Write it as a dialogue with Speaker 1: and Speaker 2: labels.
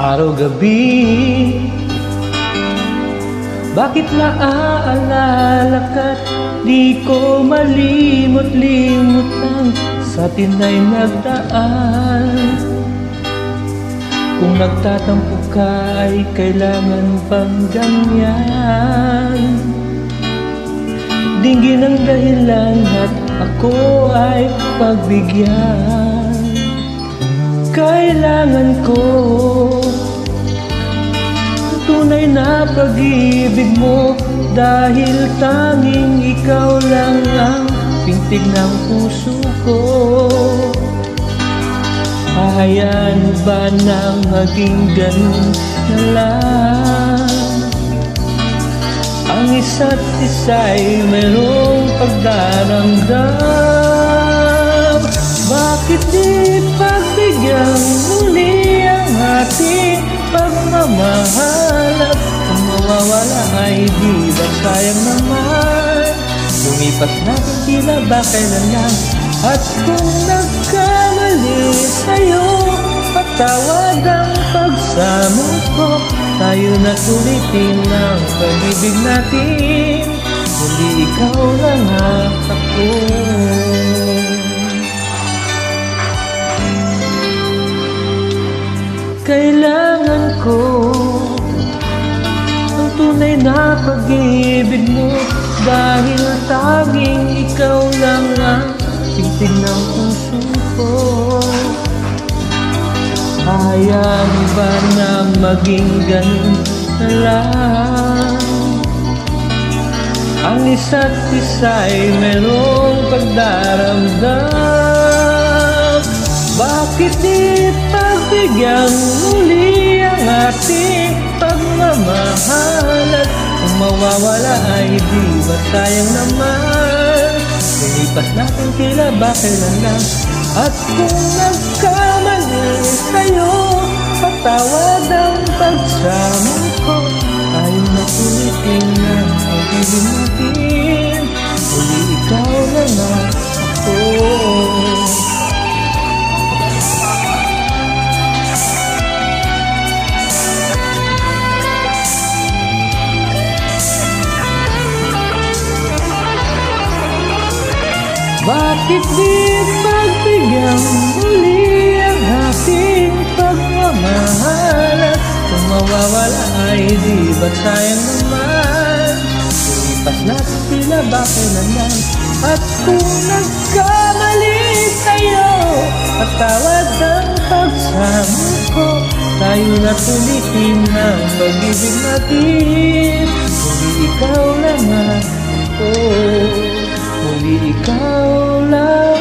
Speaker 1: Araw-gabi, bakit naaalala ka't di ko malimot-limot ang sa atin ay nagdaan. Kung nagtatampo ka ay kailangan bang ganyan? Dinggin ang dahilan at ako ay pagbigyan. Kailangan ko tunay na pag-ibig mo, dahil tanging ikaw lang ang pintig ng puso ko. Hayaan mo ba na maging ganun na lang? Ang isa't isa'y mayroong pagdaramdam. Bakit di pagbigyan muli ang ating pagmamahal? At kung mawawala ay di ba sayang naman? Lumipas natin tila ba kailan lang? At kung nagkamali sa'yo, patawad ang pagsamo ko. Tayo na ulitin ang pag-ibig natin, hindi ikaw lang at ako. Kailangan ko ang tunay na pag-ibig mo, dahil tanging ikaw lang ang pintig ng puso ko. Hayaan ba na maging ganun na lang? Ang isa't isa'y mayroong pagdaramdam. Bakit di pagbigyan muli ang ating pagmamahal? At kung mawawala ay di ba sayang naman? Lumipas natin tila ba kailan lang? At kung nagkamali sa'yo, patawad ang pagsamo ko. Tayo na ulitin ang pag-ibig natin, huli ikaw lang ako. Bakit di pagbigyan muli ang ating pagmamahal? At kung mawawala ay di ba sayang naman? Lumipas natin sila ba kailan lang? At kung nagkamali sa'yo, patawad ang pagsamo ko. Tayo na tulitin ang pag-ibig natin, hindi ikaw lang ako. Muli ikaw lang